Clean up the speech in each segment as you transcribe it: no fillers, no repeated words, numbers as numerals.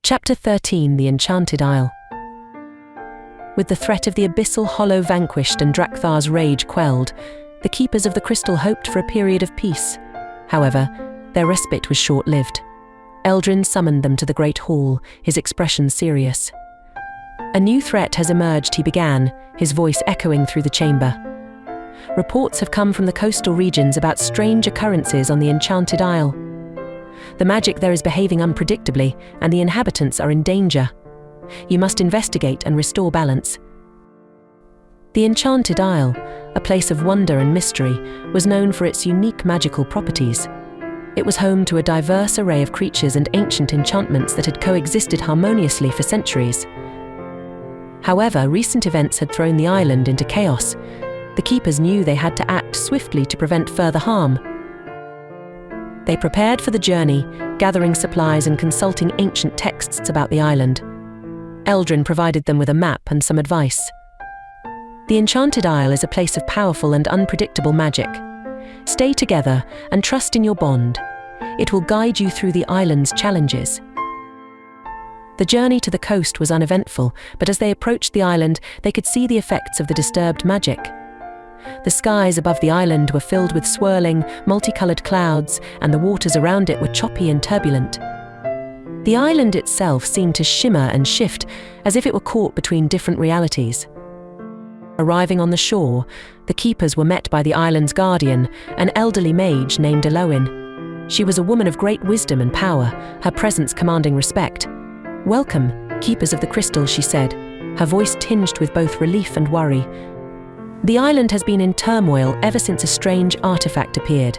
Chapter 13: The Enchanted Isle. With the threat of the abyssal hollow vanquished and Drakthar's rage quelled, the keepers of the crystal hoped for a period of peace. However, their respite was short-lived. Eldrin summoned them to the Great Hall, his expression serious. "A new threat has emerged," he began, his voice echoing through the chamber. "Reports have come from the coastal regions about strange occurrences on the Enchanted Isle. The magic there is behaving unpredictably, and the inhabitants are in danger. You must investigate and restore balance." The Enchanted Isle, a place of wonder and mystery, was known for its unique magical properties. It was home to a diverse array of creatures and ancient enchantments that had coexisted harmoniously for centuries. However, recent events had thrown the island into chaos. The keepers knew they had to act swiftly to prevent further harm. They prepared for the journey, gathering supplies and consulting ancient texts about the island. Eldrin provided them with a map and some advice. The Enchanted Isle is a place of powerful and unpredictable magic. Stay together and trust in your bond. It will guide you through the island's challenges. The journey to the coast was uneventful, but as they approached the island, they could see the effects of the disturbed magic. The skies above the island were filled with swirling, multicolored clouds, and the waters around it were choppy and turbulent. The island itself seemed to shimmer and shift, as if it were caught between different realities. Arriving on the shore, the keepers were met by the island's guardian, an elderly mage named Aiden. She was a woman of great wisdom and power, her presence commanding respect. "Welcome, keepers of the crystal," she said, her voice tinged with both relief and worry. "The island has been in turmoil ever since a strange artifact appeared.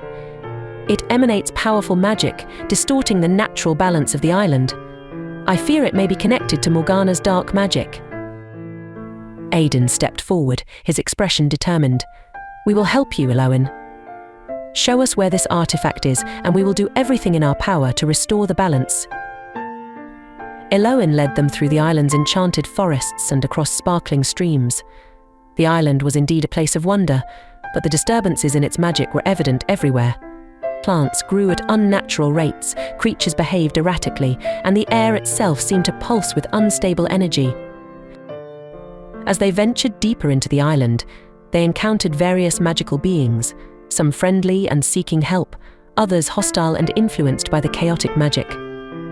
It emanates powerful magic, distorting the natural balance of the island. I fear it may be connected to Morgana's dark magic." Aiden stepped forward, his expression determined. "We will help you, Aiden. Show us where this artifact is, and we will do everything in our power to restore the balance." Aiden led them through the island's enchanted forests and across sparkling streams. The island was indeed a place of wonder, but the disturbances in its magic were evident everywhere. Plants grew at unnatural rates, creatures behaved erratically, and the air itself seemed to pulse with unstable energy. As they ventured deeper into the island, they encountered various magical beings, some friendly and seeking help, others hostile and influenced by the chaotic magic.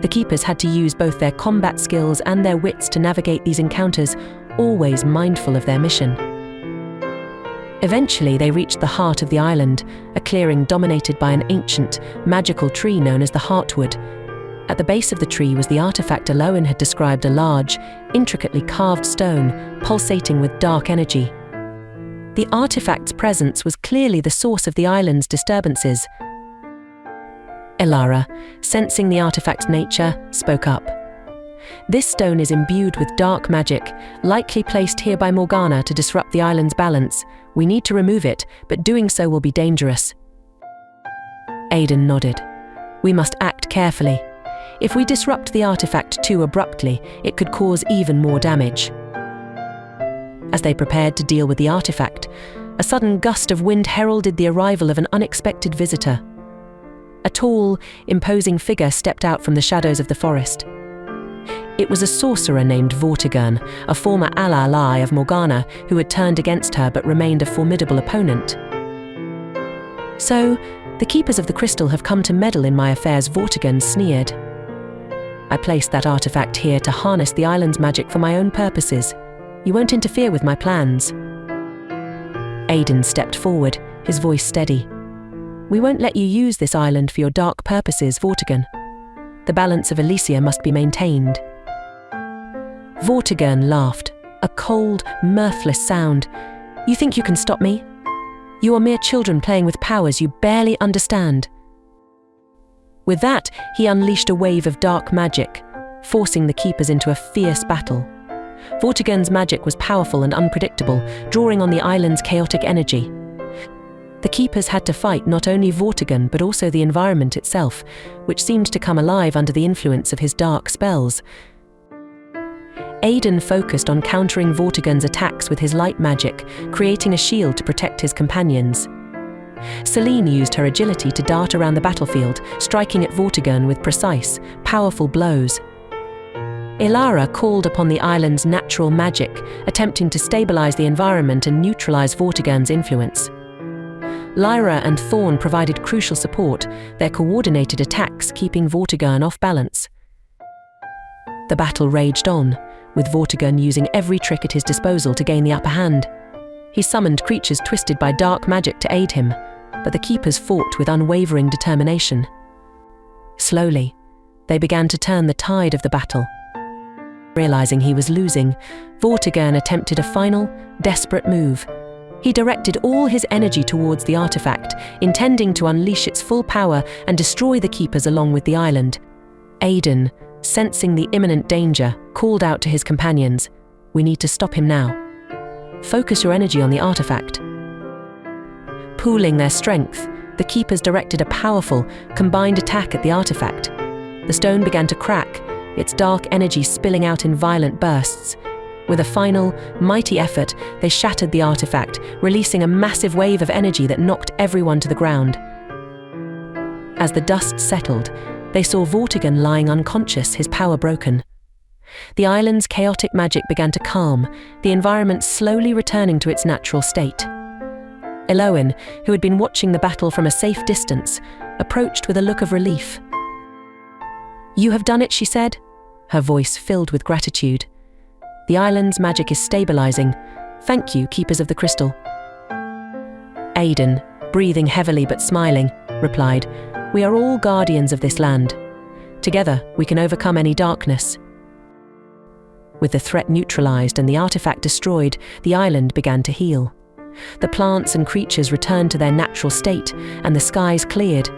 The keepers had to use both their combat skills and their wits to navigate these encounters, always mindful of their mission. Eventually, they reached the heart of the island, a clearing dominated by an ancient, magical tree known as the Heartwood. At the base of the tree was the artifact Aiden had described, a large, intricately carved stone, pulsating with dark energy. The artifact's presence was clearly the source of the island's disturbances. Elara, sensing the artifact's nature, spoke up. "This stone is imbued with dark magic, likely placed here by Morgana to disrupt the island's balance. We need to remove it, but doing so will be dangerous." Aiden nodded. "We must act carefully. If we disrupt the artifact too abruptly, it could cause even more damage." As they prepared to deal with the artifact, a sudden gust of wind heralded the arrival of an unexpected visitor. A tall, imposing figure stepped out from the shadows of the forest. It was a sorcerer named Vortigern, a former ally of Morgana who had turned against her but remained a formidable opponent. "So, the keepers of the crystal have come to meddle in my affairs," Vortigern sneered. "I placed that artifact here to harness the island's magic for my own purposes. You won't interfere with my plans." Aiden stepped forward, his voice steady. "We won't let you use this island for your dark purposes, Vortigern. The balance of Elysia must be maintained." Vortigern laughed, a cold, mirthless sound. "You think you can stop me? You are mere children playing with powers you barely understand." With that, he unleashed a wave of dark magic, forcing the keepers into a fierce battle. Vortigern's magic was powerful and unpredictable, drawing on the island's chaotic energy. The keepers had to fight not only Vortigern but also the environment itself, which seemed to come alive under the influence of his dark spells. Aiden focused on countering Vortigern's attacks with his light magic, creating a shield to protect his companions. Celine used her agility to dart around the battlefield, striking at Vortigern with precise, powerful blows. Ilara called upon the island's natural magic, attempting to stabilize the environment and neutralize Vortigern's influence. Lyra and Thorn provided crucial support, their coordinated attacks keeping Vortigern off balance. The battle raged on, with Vortigern using every trick at his disposal to gain the upper hand. He summoned creatures twisted by dark magic to aid him, but the keepers fought with unwavering determination. Slowly, they began to turn the tide of the battle. Realizing he was losing, Vortigern attempted a final, desperate move. He directed all his energy towards the artifact, intending to unleash its full power and destroy the keepers along with the island. Aiden, sensing the imminent danger, called out to his companions, "We need to stop him now. Focus your energy on the artifact." Pooling their strength, the keepers directed a powerful, combined attack at the artifact. The stone began to crack, its dark energy spilling out in violent bursts. With a final, mighty effort, they shattered the artifact, releasing a massive wave of energy that knocked everyone to the ground. As the dust settled, they saw Vortigern lying unconscious, his power broken. The island's chaotic magic began to calm, the environment slowly returning to its natural state. Eloin, who had been watching the battle from a safe distance, approached with a look of relief. "You have done it," she said, her voice filled with gratitude. "The island's magic is stabilizing. Thank you, Keepers of the Crystal." Aiden, breathing heavily but smiling, replied, "We are all guardians of this land. Together, we can overcome any darkness." With the threat neutralized and the artifact destroyed, the island began to heal. The plants and creatures returned to their natural state, and the skies cleared.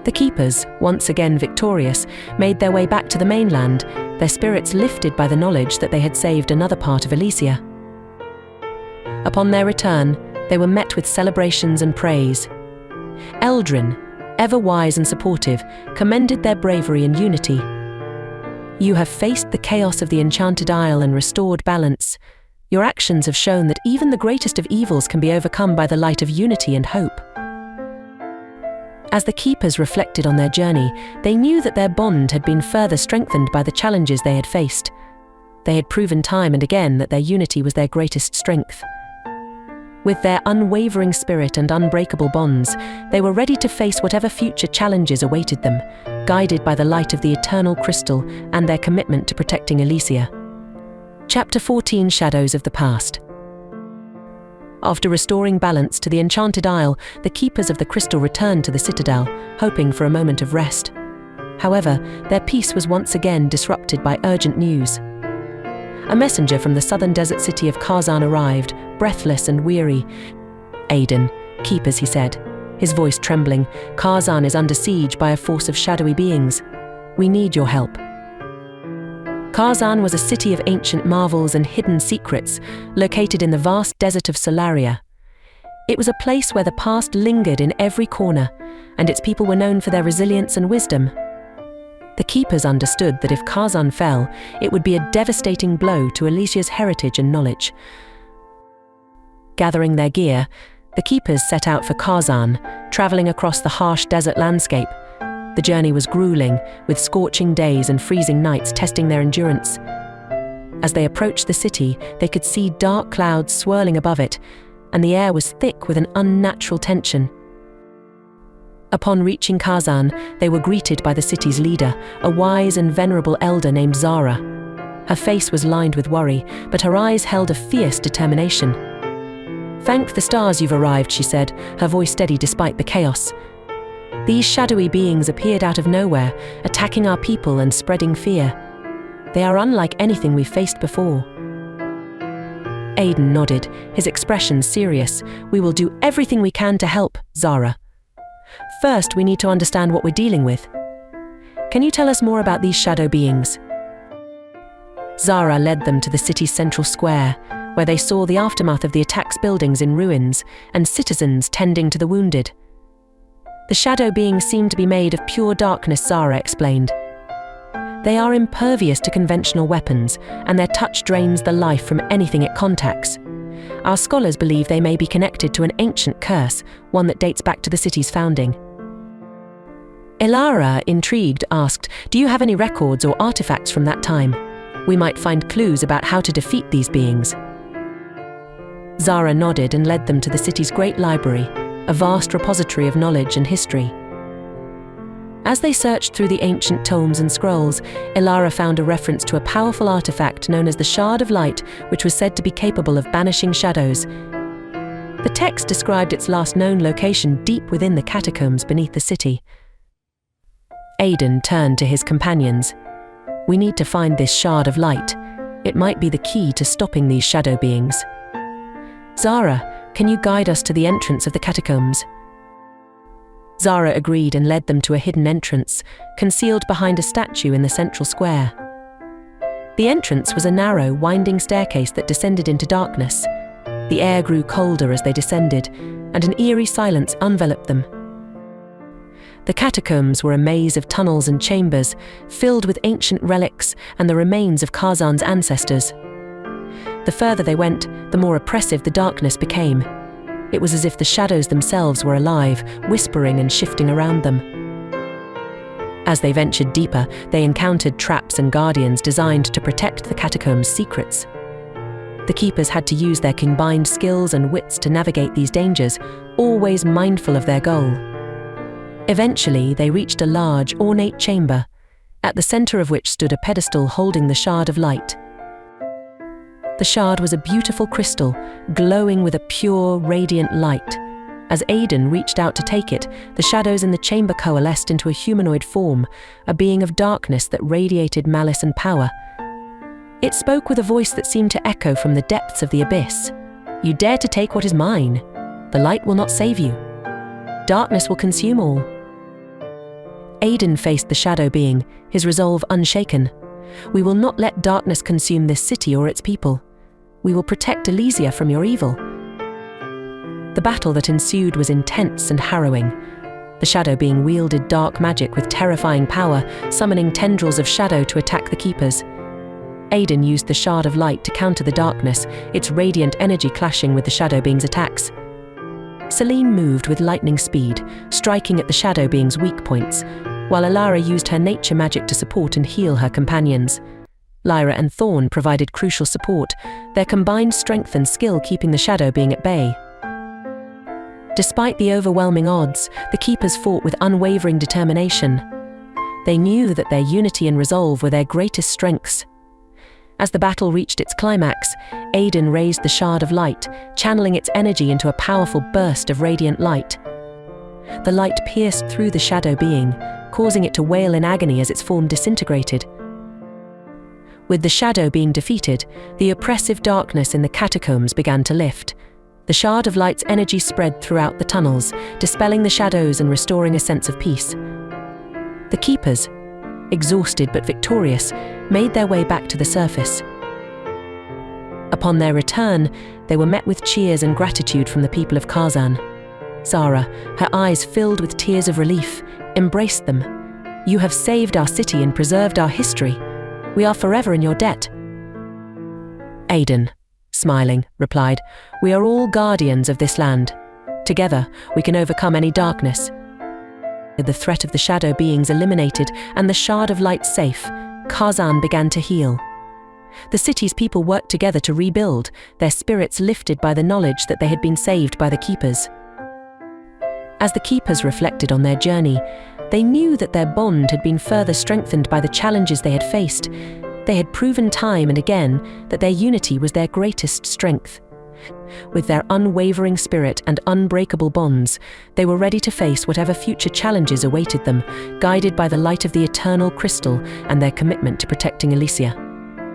The keepers, once again victorious, made their way back to the mainland, their spirits lifted by the knowledge that they had saved another part of Elysia. Upon their return, they were met with celebrations and praise. Eldrin, ever wise and supportive, commended their bravery and unity. "You have faced the chaos of the Enchanted Isle and restored balance. Your actions have shown that even the greatest of evils can be overcome by the light of unity and hope." As the keepers reflected on their journey, they knew that their bond had been further strengthened by the challenges they had faced. They had proven time and again that their unity was their greatest strength. With their unwavering spirit and unbreakable bonds, they were ready to face whatever future challenges awaited them, guided by the light of the eternal crystal and their commitment to protecting Elysia. Chapter 14: Shadows of the Past. After restoring balance to the Enchanted Isle, the Keepers of the Crystal returned to the Citadel, hoping for a moment of rest. However, their peace was once again disrupted by urgent news. A messenger from the southern desert city of Karzan arrived, breathless and weary. "Aiden, Keepers," he said, his voice trembling, "Karzan is under siege by a force of shadowy beings. We need your help." Karzan was a city of ancient marvels and hidden secrets, located in the vast desert of Solaria. It was a place where the past lingered in every corner, and its people were known for their resilience and wisdom. The Keepers understood that if Karzan fell, it would be a devastating blow to Elysia's heritage and knowledge. Gathering their gear, the Keepers set out for Karzan, traveling across the harsh desert landscape. The journey was grueling, with scorching days and freezing nights testing their endurance. As they approached the city, they could see dark clouds swirling above it, and the air was thick with an unnatural tension. Upon reaching Karzan, they were greeted by the city's leader, a wise and venerable elder named Zara. Her face was lined with worry, but her eyes held a fierce determination. "Thank the stars you've arrived," she said, her voice steady despite the chaos. "These shadowy beings appeared out of nowhere, attacking our people and spreading fear. They are unlike anything we've faced before." Aiden nodded, his expression serious. "We will do everything we can to help, Zara. First, we need to understand what we're dealing with. Can you tell us more about these shadow beings?" Zara led them to the city's central square, where they saw the aftermath of the attack's buildings in ruins and citizens tending to the wounded. "The shadow beings seem to be made of pure darkness," Zara explained. "They are impervious to conventional weapons, and their touch drains the life from anything it contacts. Our scholars believe they may be connected to an ancient curse, one that dates back to the city's founding." Elara, intrigued, asked, "Do you have any records or artifacts from that time? We might find clues about how to defeat these beings." Zara nodded and led them to the city's great library, a vast repository of knowledge and history. As they searched through the ancient tomes and scrolls, Elara found a reference to a powerful artifact known as the Shard of Light, which was said to be capable of banishing shadows. The text described its last known location deep within the catacombs beneath the city. Aiden turned to his companions. "We need to find this Shard of Light. It might be the key to stopping these shadow beings." "Zara, can you guide us to the entrance of the catacombs?" Zara agreed and led them to a hidden entrance, concealed behind a statue in the central square. The entrance was a narrow, winding staircase that descended into darkness. The air grew colder as they descended, and an eerie silence enveloped them. The catacombs were a maze of tunnels and chambers, filled with ancient relics and the remains of Kazan's ancestors. The further they went, the more oppressive the darkness became. It was as if the shadows themselves were alive, whispering and shifting around them. As they ventured deeper, they encountered traps and guardians designed to protect the catacombs' secrets. The keepers had to use their combined skills and wits to navigate these dangers, always mindful of their goal. Eventually, they reached a large, ornate chamber, at the center of which stood a pedestal holding the Shard of Light. The shard was a beautiful crystal, glowing with a pure, radiant light. As Aiden reached out to take it, the shadows in the chamber coalesced into a humanoid form, a being of darkness that radiated malice and power. It spoke with a voice that seemed to echo from the depths of the abyss. "You dare to take what is mine? The light will not save you. Darkness will consume all." Aiden faced the shadow being, his resolve unshaken. "We will not let darkness consume this city or its people. We will protect Elysia from your evil." The battle that ensued was intense and harrowing. The shadow being wielded dark magic with terrifying power, summoning tendrils of shadow to attack the keepers. Aiden used the Shard of Light to counter the darkness, its radiant energy clashing with the shadow being's attacks. Celine moved with lightning speed, striking at the shadow being's weak points, while Elara used her nature magic to support and heal her companions. Lyra and Thorn provided crucial support, their combined strength and skill keeping the shadow being at bay. Despite the overwhelming odds, the keepers fought with unwavering determination. They knew that their unity and resolve were their greatest strengths. As the battle reached its climax, Aiden raised the Shard of Light, channeling its energy into a powerful burst of radiant light. The light pierced through the shadow being, causing it to wail in agony as its form disintegrated. With the shadow being defeated, the oppressive darkness in the catacombs began to lift. The Shard of Light's energy spread throughout the tunnels, dispelling the shadows and restoring a sense of peace. The keepers, exhausted but victorious, made their way back to the surface. Upon their return, they were met with cheers and gratitude from the people of Kazan. Zara, her eyes filled with tears of relief, embraced them. "You have saved our city and preserved our history. We are forever in your debt." Aiden, smiling, replied, "We are all guardians of this land. Together, we can overcome any darkness." The threat of the shadow beings eliminated and the Shard of Light safe, Kazan began to heal. The city's people worked together to rebuild, their spirits lifted by the knowledge that they had been saved by the keepers. As the keepers reflected on their journey, they knew that their bond had been further strengthened by the challenges they had faced. They had proven time and again that their unity was their greatest strength. With their unwavering spirit and unbreakable bonds, they were ready to face whatever future challenges awaited them, guided by the light of the eternal crystal and their commitment to protecting Elysia.